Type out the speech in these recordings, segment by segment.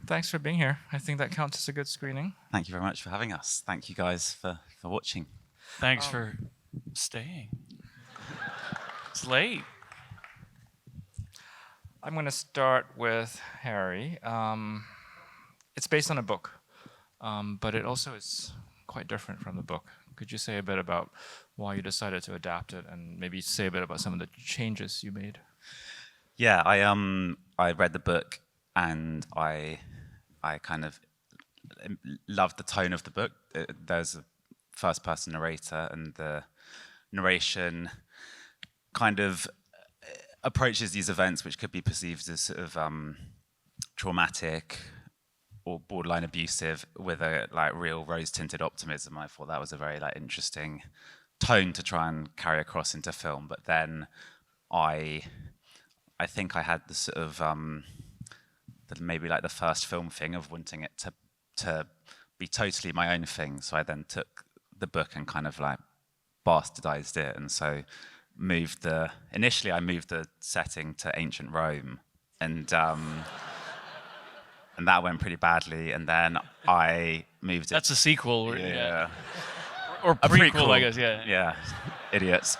Thanks for being here. I think that counts as a good screening. Thank you very much for having us. Thank you guys for watching. Thanks for staying. It's late. I'm going to start with Harry. It's based on a book, but it also is quite different from the book. Could you say a bit about why you decided to adapt it, and maybe say a bit about some of the changes you made? Yeah, I read the book and I kind of loved the tone of the book. There's a first-person narrator, and the narration kind of approaches these events which could be perceived as sort of traumatic or borderline abusive with a like real rose-tinted optimism. I thought that was a very like interesting tone to try and carry across into film. But then I think I had the sort of maybe like the first film thing of wanting it to be totally my own thing. So I then took the book and kind of like bastardized it, and so initially I moved the setting to ancient Rome, and that went pretty badly, and then I moved it. That's a sequel. Yeah. Or A prequel, I guess, yeah. Yeah, idiots.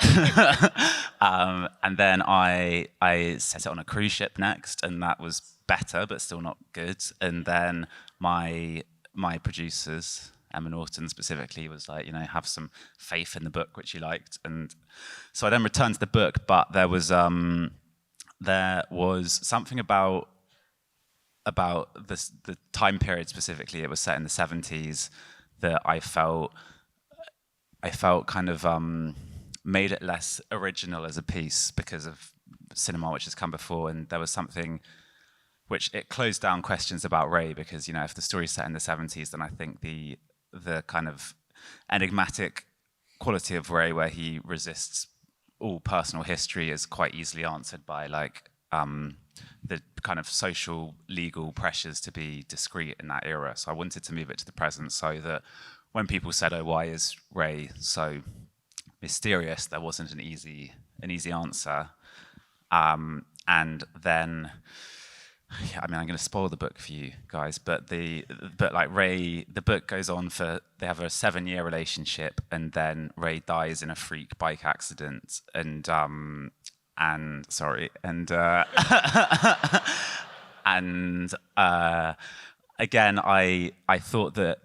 And then I set it on a cruise ship next, and that was better, but still not good. And then my producers, Emma Norton specifically, was like, have some faith in the book, which he liked. And so I then returned to the book, but there was something about the time period specifically. It was set in the 70s that I felt kind of made it less original as a piece because of cinema which has come before, and there was something which it closed down questions about Ray, because if the story's set in the 70s, then I think the kind of enigmatic quality of Ray, where he resists all personal history, is quite easily answered by like the kind of social legal pressures to be discreet in that era. So I wanted to move it to the present, so that when people said, "Oh, why is Ray so mysterious?" there wasn't an easy answer. And then, yeah, I mean, I'm going to spoil the book for you guys, but like Ray, the book goes on they have a 7-year relationship, and then Ray dies in a freak bike accident, and again, I thought that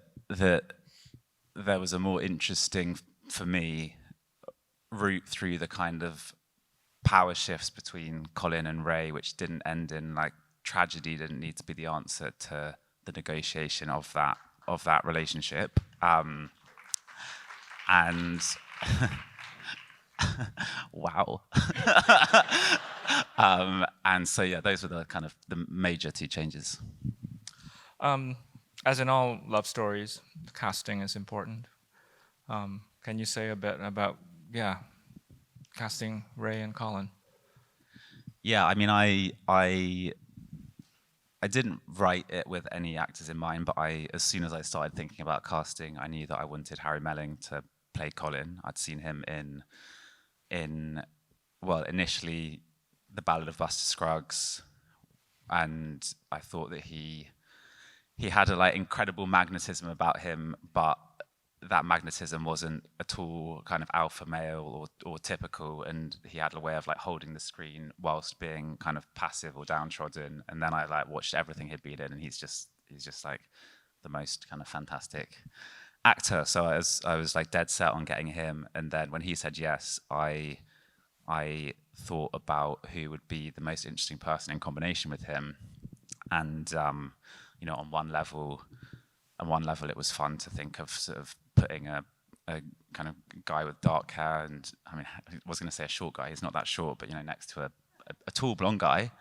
there was a more interesting, for me, route through the kind of power shifts between Colin and Ray, which didn't end in like tragedy, didn't need to be the answer to the negotiation of that relationship. And wow. And so yeah, those were the kind of the major 2 changes. As in all love stories, casting is important. Can you say a bit about casting Ray and Colin? Yeah, I mean, I didn't write it with any actors in mind, but as soon as I started thinking about casting, I knew that I wanted Harry Melling to play Colin. I'd seen him in initially The Ballad of Buster Scruggs, and I thought that he had a like incredible magnetism about him, but that magnetism wasn't at all kind of alpha male or typical, and he had a way of like holding the screen whilst being kind of passive or downtrodden. And then I like watched everything he'd been in, and he's just like the most kind of fantastic actor. So I was like dead set on getting him, and then when he said yes, I thought about who would be the most interesting person in combination with him. And on one level, it was fun to think of sort of putting a kind of guy with dark hair, and I mean, I was going to say a short guy. He's not that short, but next to a tall blonde guy.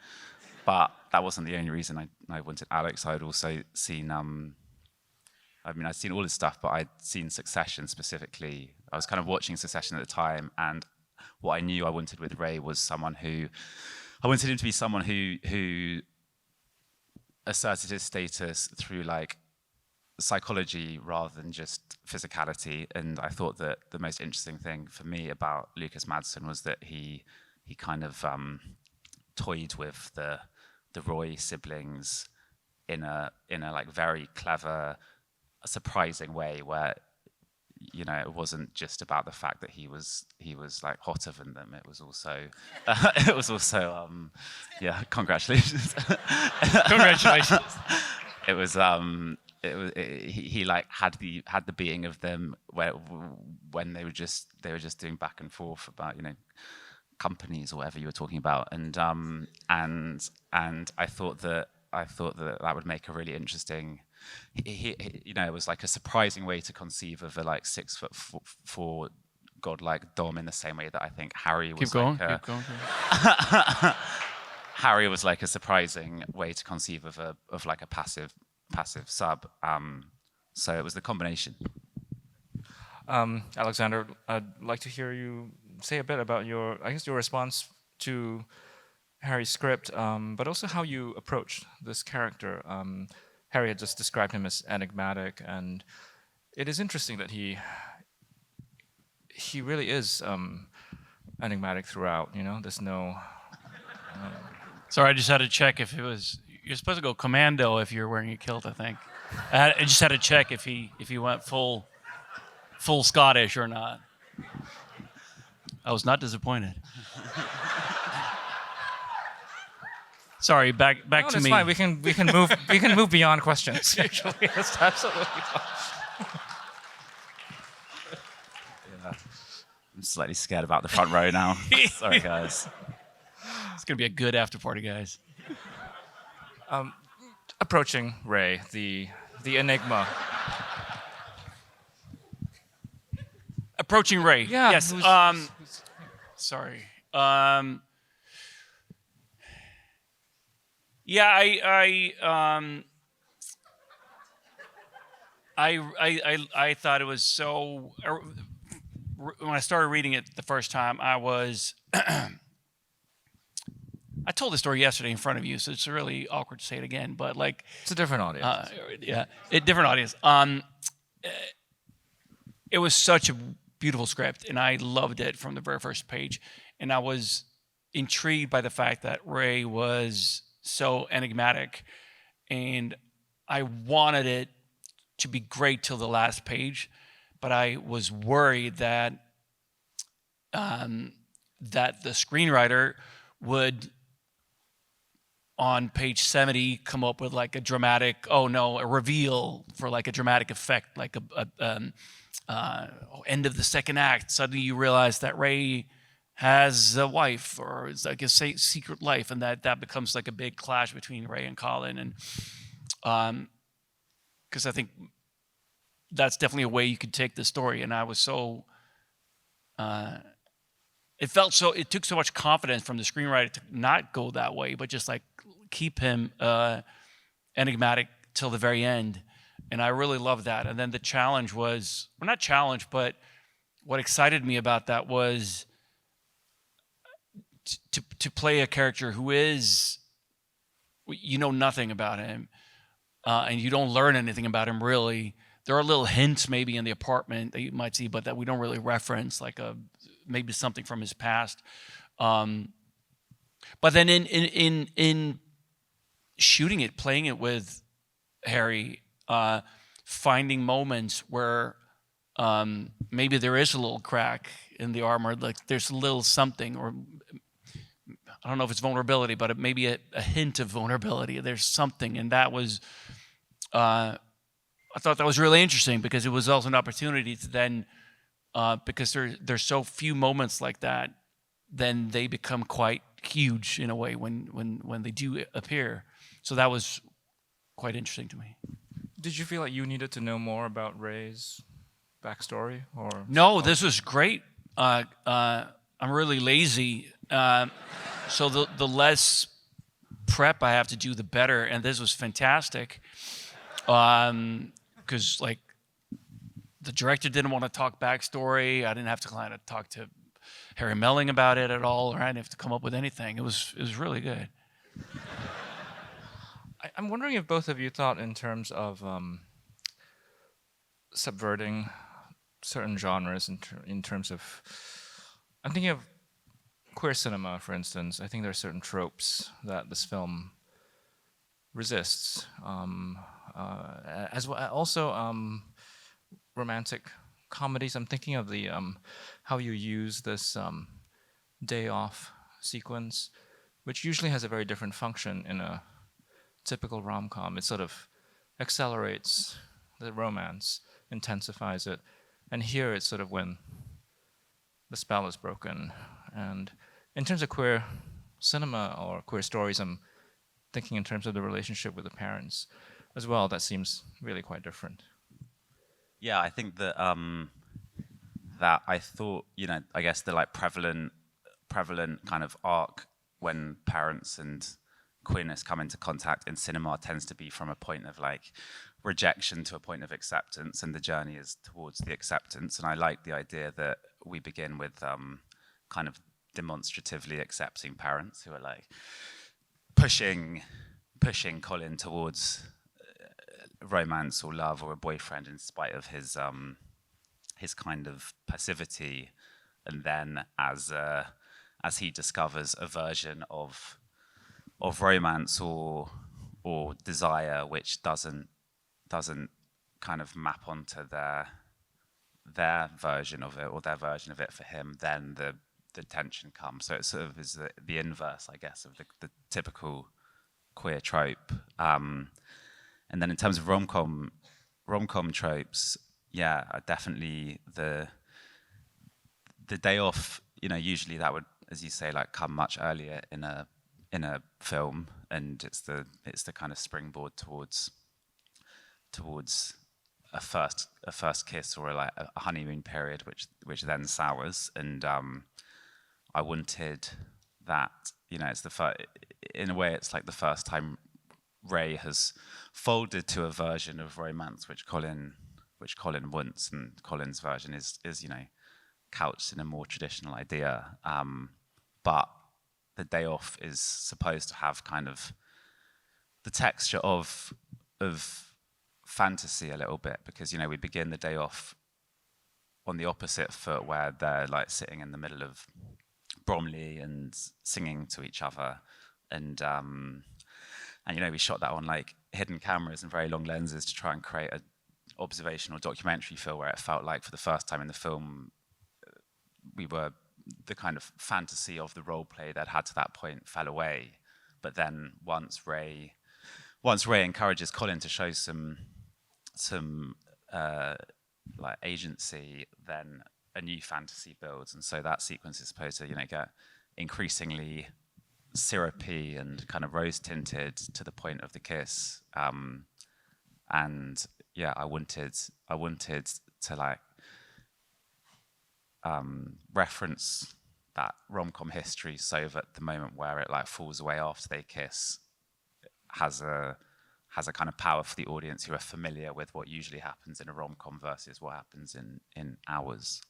But that wasn't the only reason I wanted Alex. I'd also seen, I'd seen all his stuff, but I'd seen Succession specifically. I was kind of watching Succession at the time, and what I knew I wanted with Ray was I wanted him to be someone who asserted his status through like psychology rather than just physicality. And I thought that the most interesting thing for me about Lucas Madsen was that he kind of toyed with the Roy siblings in a like very clever, surprising way where, you know, it wasn't just about the fact that he was like hotter than them. It was also yeah, congratulations. Congratulations. It was he like had the being of them when they were just doing back and forth about, you know, companies or whatever you were talking about, and I thought that that would make a really interesting. He you know, it was like a surprising way to conceive of a like 6'4" godlike dom, in the same way that I think Harry was Keep going. Harry was like a surprising way to conceive of like a passive sub. So it was the combination. Alexander, I'd like to hear you say a bit about your response to Harry's script, but also how you approached this character. Harry had just described him as enigmatic, and it is interesting that he really is enigmatic throughout. You know, there's no. Sorry, I just had to check if it was. You're supposed to go commando if you're wearing a kilt, I think. I just had to check if he went full Scottish or not. I was not disappointed. Sorry, back No, to that's me. fine. We can move beyond questions. Actually, that's absolutely fine. Yeah. I'm slightly scared about the front row now. Sorry, guys. It's gonna be a good after party, guys. Approaching Ray, the enigma. Approaching Ray. Yeah. Yes. Sorry. Yeah, I thought it was so. When I started reading it the first time, I was. I told the story yesterday in front of you, so it's really awkward to say it again. But like, It's a different audience. yeah, different audience. It was such a beautiful script, and I loved it from the very first page. And I was intrigued by the fact that Ray was so enigmatic, and I wanted it to be great till the last page, but I was worried that that the screenwriter would, on page 70, come up with like a dramatic, a reveal for like a dramatic effect, like end of the second act. Suddenly you realize that Ray has a wife, or it's like a secret life, and that becomes like a big clash between Ray and Colin. And because I think that's definitely a way you could take the story. And I was so, it took so much confidence from the screenwriter to not go that way, but just like keep him enigmatic till the very end. And I really loved that. And then the challenge was, well, not challenge, but what excited me about that was to play a character who is, you know nothing about him, and you don't learn anything about him really. There are little hints maybe in the apartment that you might see, but that we don't really reference, like maybe something from his past. But then in shooting it, playing it with Harry, finding moments where maybe there is a little crack in the armor, like there's a little something, or I don't know if it's vulnerability, but it may be a hint of vulnerability. There's something, and that was, I thought that was really interesting, because it was also an opportunity to then, because there's so few moments like that, then they become quite huge in a way when they do appear. So that was quite interesting to me. Did you feel like you needed to know more about Ray's backstory, or No, this was great. I'm really lazy, so the less prep I have to do, the better. And this was fantastic, because like the director didn't want to talk backstory. I didn't have to kind of talk to Harry Melling about it at all, or I didn't have to come up with anything. It was really good. I'm wondering if both of you thought in terms of subverting certain genres in terms of, I'm thinking of queer cinema, for instance. I think there are certain tropes that this film resists, as well. Also, romantic comedies. I'm thinking of the how you use this day off sequence, which usually has a very different function in a typical rom-com. It sort of accelerates the romance, intensifies it, and here it's sort of when the spell is broken. And in terms of queer cinema or queer stories, I'm thinking in terms of the relationship with the parents as well. That seems really quite different. Yeah, I think that that I thought, I guess the like prevalent kind of arc when parents and queerness come into contact in cinema tends to be from a point of like rejection to a point of acceptance, and the journey is towards the acceptance. And I like the idea that we begin with kind of demonstratively accepting parents who are like pushing Colin towards romance or love or a boyfriend in spite of his kind of passivity, and then as he discovers a version of romance or desire which doesn't kind of map onto their version of it or their version of it for him, then the tension comes. So it sort of is the inverse, I guess, of the typical queer trope. And then in terms of rom-com tropes, yeah, definitely the day off, usually that would, as you say, like come much earlier in a film, and it's the kind of springboard towards a first kiss or a honeymoon period, which then sours. And I wanted that, it's in a way it's like the first time Ray has folded to a version of romance which Colin wants, and Colin's version is couched in a more traditional idea. But the day off is supposed to have kind of the texture of fantasy a little bit, because we begin the day off on the opposite foot, where they're like sitting in the middle of Bromley and singing to each other, and we shot that on like hidden cameras and very long lenses to try and create a observational documentary feel, where it felt like for the first time in the film the kind of fantasy of the role play that had to that point fell away. But then once Ray encourages Colin to show some like agency, then a new fantasy builds. And so that sequence is supposed to get increasingly syrupy and kind of rose tinted to the point of the kiss. And yeah, I wanted to like reference that rom-com history, so that the moment where it like falls away after they kiss has a kind of power for the audience who are familiar with what usually happens in a rom-com versus what happens in ours.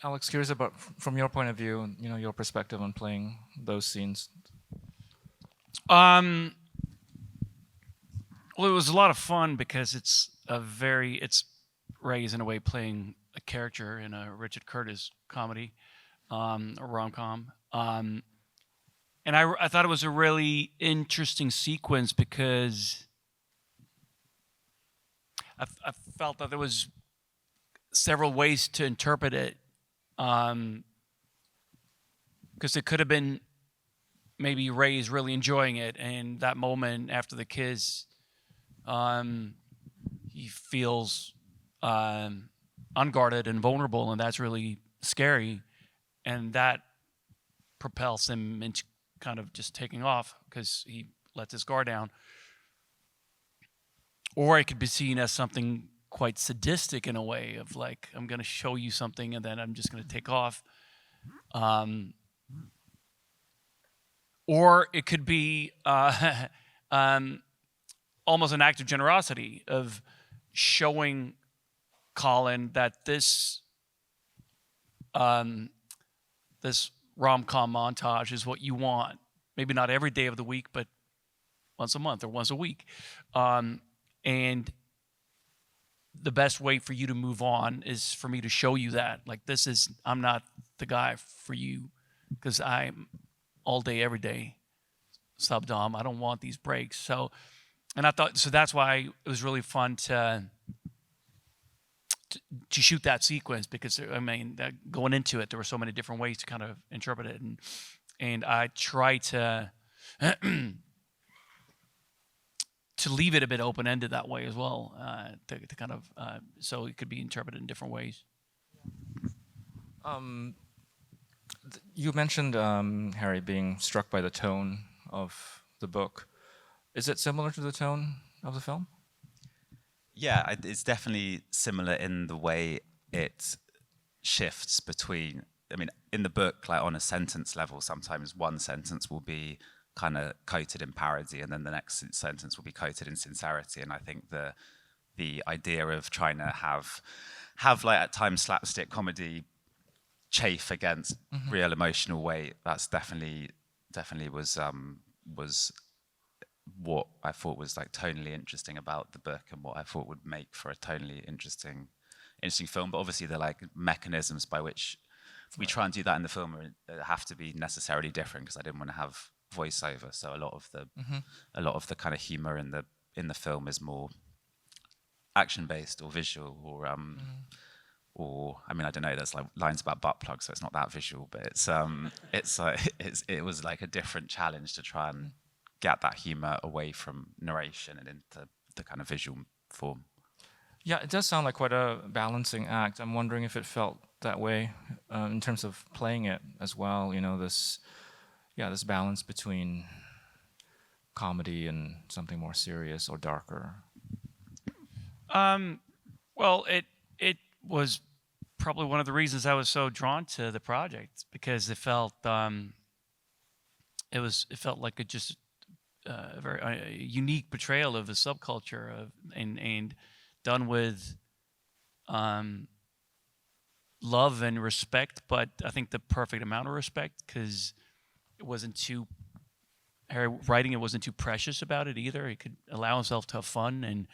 Alex, curious about, from your point of view, your perspective on playing those scenes. Well, it was a lot of fun because it's Ray is in a way playing a character in a Richard Curtis comedy, a rom-com. And I thought it was a really interesting sequence because I felt that there was several ways to interpret it. Because it could have been maybe Ray's really enjoying it, and that moment after the kiss, he feels unguarded and vulnerable, and that's really scary, and that propels him into kind of just taking off because he lets his guard down. Or it could be seen as something quite sadistic in a way of like, I'm going to show you something and then I'm just going to take off. Or it could be almost an act of generosity of showing Colin that this rom-com montage is what you want. Maybe not every day of the week, but once a month or once a week. And the best way for you to move on is for me to show you that. Like, I'm not the guy for you because I'm all day, every day. subdom. I don't want these breaks. So, and I thought so. That's why it was really fun to shoot that sequence, because I mean, going into it, there were so many different ways to kind of interpret it, and I try to to leave it a bit open ended that way as well, to kind of so it could be interpreted in different ways. You mentioned Harry being struck by the tone of the book. Is it similar to the tone of the film? Yeah, it's definitely similar in the way it shifts between. I mean, in the book, like on a sentence level, sometimes one sentence will be kind of coated in parody, and then the next sentence will be coated in sincerity. And I think the idea of trying to have like at times slapstick comedy chafe against real emotional weight, that's definitely was what I thought was like tonally interesting about the book, and what I thought would make for a tonally interesting film. But obviously the like mechanisms by which we try and do that in the film have to be necessarily different, because I didn't want to have voiceover. So a lot of the kind of humor in the film is more action based or visual, or I mean, I don't know. There's like lines about butt plugs, so it's not that visual, but it was like a different challenge to try and get that humor away from narration and into the kind of visual form. Yeah, it does sound like quite a balancing act. I'm wondering if it felt that way in terms of playing it as well. You know, this balance between comedy and something more serious or darker. Well, it was probably one of the reasons I was so drawn to the project, because it felt like a very unique portrayal of the subculture and done with love and respect, but I think the perfect amount of respect, because Harry writing it wasn't too precious about it either. He could allow himself to have fun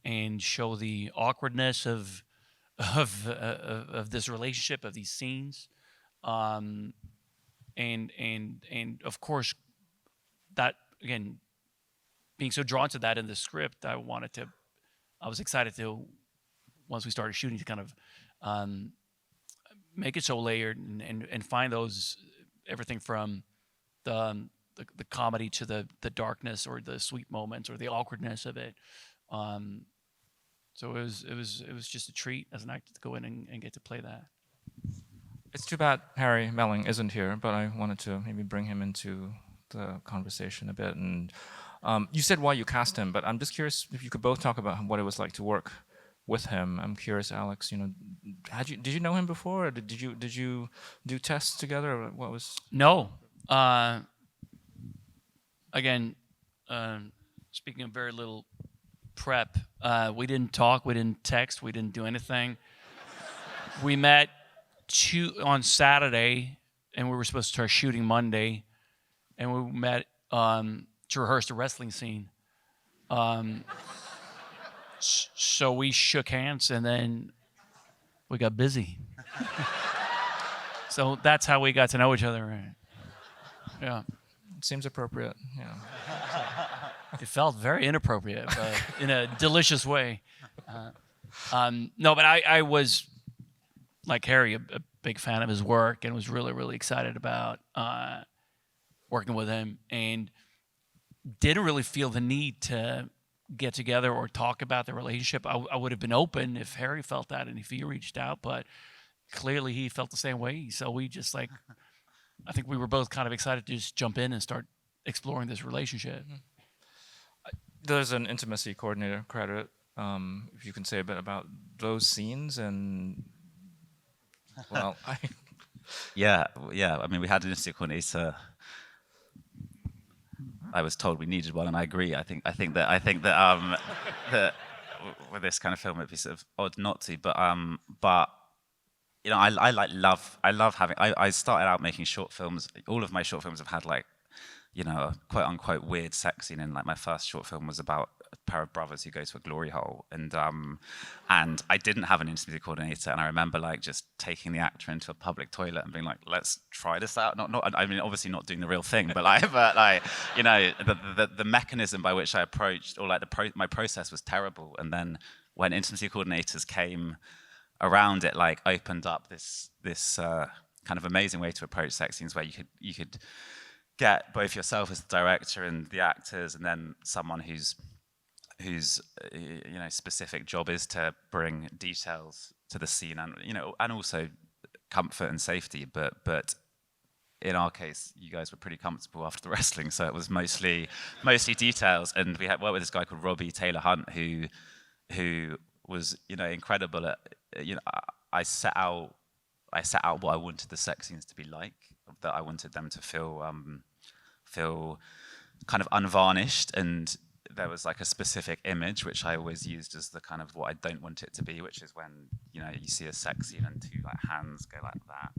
and show the awkwardness of this relationship, of these scenes, and of course that, again, being so drawn to that in the script, I was excited to, once we started shooting, to kind of make it so layered and find those, everything from the comedy to the darkness or the sweet moments or the awkwardness of it. So it was just a treat as an actor to go in and get to play that. It's too bad Harry Melling isn't here, but I wanted to maybe bring him into the conversation a bit. And you said why you cast him, but I'm just curious if you could both talk about what it was like to work with him. I'm curious, Alex. You know, did you know him before, or did you do tests together? Or what was? No. Again, speaking of very little prep, we didn't talk, we didn't text, we didn't do anything. We met on Saturday, and we were supposed to start shooting Monday, and we met to rehearse the wrestling scene. So we shook hands, and then we got busy. So that's how we got to know each other. Right? Yeah. It seems appropriate. Yeah. It felt very inappropriate, but in a delicious way. No, but I was, like Harry, a big fan of his work, and was really, really excited about working with him, and didn't really feel the need to get together or talk about the relationship. I would have been open if Harry felt that and if he reached out, but clearly he felt the same way. So we just I think we were both kind of excited to just jump in and start exploring this relationship. Mm-hmm. There's an intimacy coordinator credit. If you can say a bit about those scenes and, well, Yeah. I mean, we had an intimacy coordinator. I was told we needed one, and I agree. I think that that with this kind of film, it'd be sort of odd not to. But you know, I love having. I started out making short films. All of my short films have had, like, you know, a quote unquote weird sex scene. And like my first short film was about pair of brothers who go to a glory hole, and I didn't have an intimacy coordinator, and I remember like just taking the actor into a public toilet and being like, let's try this out. Not I mean, obviously not doing the real thing, but like you know, the mechanism by which I approached, or like my process was terrible. And then when intimacy coordinators came around, it like opened up this kind of amazing way to approach sex scenes, where you could get both yourself as the director and the actors, and then someone whose you know, specific job is to bring details to the scene, and you know, and also comfort and safety. But in our case, you guys were pretty comfortable after the wrestling, so it was mostly details. And we had worked with this guy called Robbie Taylor Hunt, who was, you know, incredible at, you know, I set out what I wanted the sex scenes to be like, that I wanted them to feel kind of unvarnished, and there was like a specific image which I always used as the kind of what I don't want it to be, which is when, you know, you see a sex scene and two like hands go like that,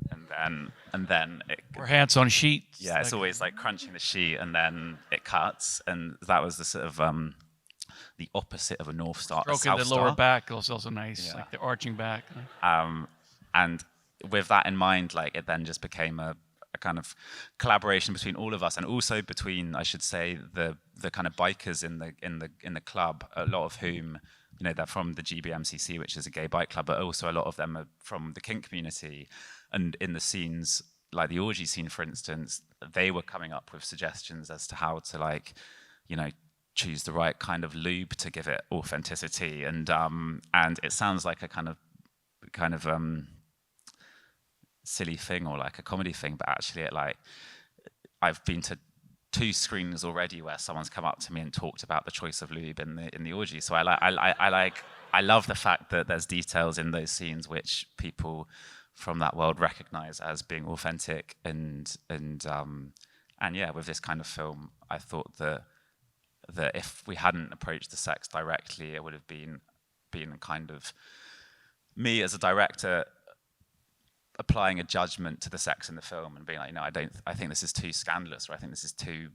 and then it, or hands on sheet. Yeah, it's always like crunching the sheet, and then it cuts, and that was the sort of the opposite of a North Star. Stroking the lower back was also nice, yeah. Like the arching back. And with that in mind, like it then just became a kind of collaboration between all of us, and also between, I should say, the kind of bikers in the club, a lot of whom, you know, they're from the GBMCC, which is a gay bike club, but also a lot of them are from the kink community. And in the scenes, like the orgy scene, for instance, they were coming up with suggestions as to how to, like, you know, choose the right kind of lube to give it authenticity. And it sounds like a kind of silly thing, or like a comedy thing, but actually it, like, I've been to 2 screenings already where someone's come up to me and talked about the choice of lube in the orgy. So I love the fact that there's details in those scenes which people from that world recognize as being authentic, and yeah, with this kind of film, I thought that if we hadn't approached the sex directly, it would have been kind of me as a director applying a judgment to the sex in the film and being like, no, I think this is too scandalous, or I think this is too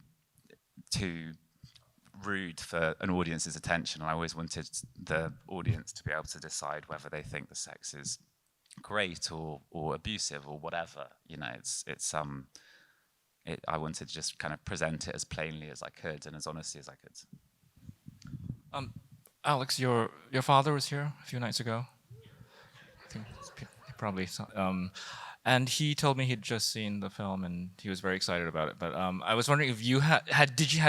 rude for an audience's attention. And I always wanted the audience to be able to decide whether they think the sex is great or abusive or whatever. You know, I wanted to just kind of present it as plainly as I could and as honestly as I could. Alex, your father was here a few nights ago. I think probably. And he told me he'd just seen the film and he was very excited about it. But I was wondering if you have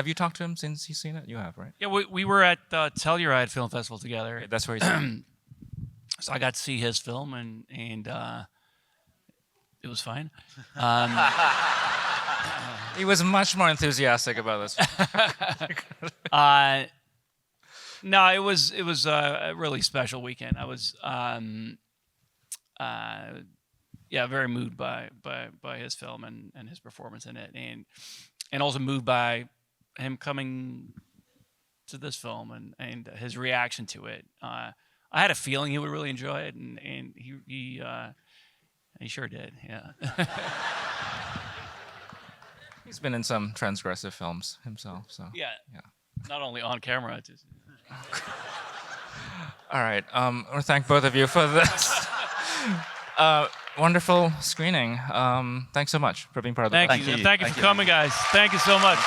you talked to him since he's seen it? You have, right? Yeah, we were at Telluride Film Festival together. Okay, that's where he's. So I got to see his film, and it was fine. He was much more enthusiastic about this. No, it was a really special weekend. I was very moved by his film and his performance in it, and also moved by him coming to this film and his reaction to it. I had a feeling he would really enjoy it, and he sure did. Yeah. He's been in some transgressive films himself, so yeah. Not only on camera. Just... All right. I want to thank both of you for this wonderful screening. Thanks so much for being part of the Thank you for coming, guys. Thank you so much.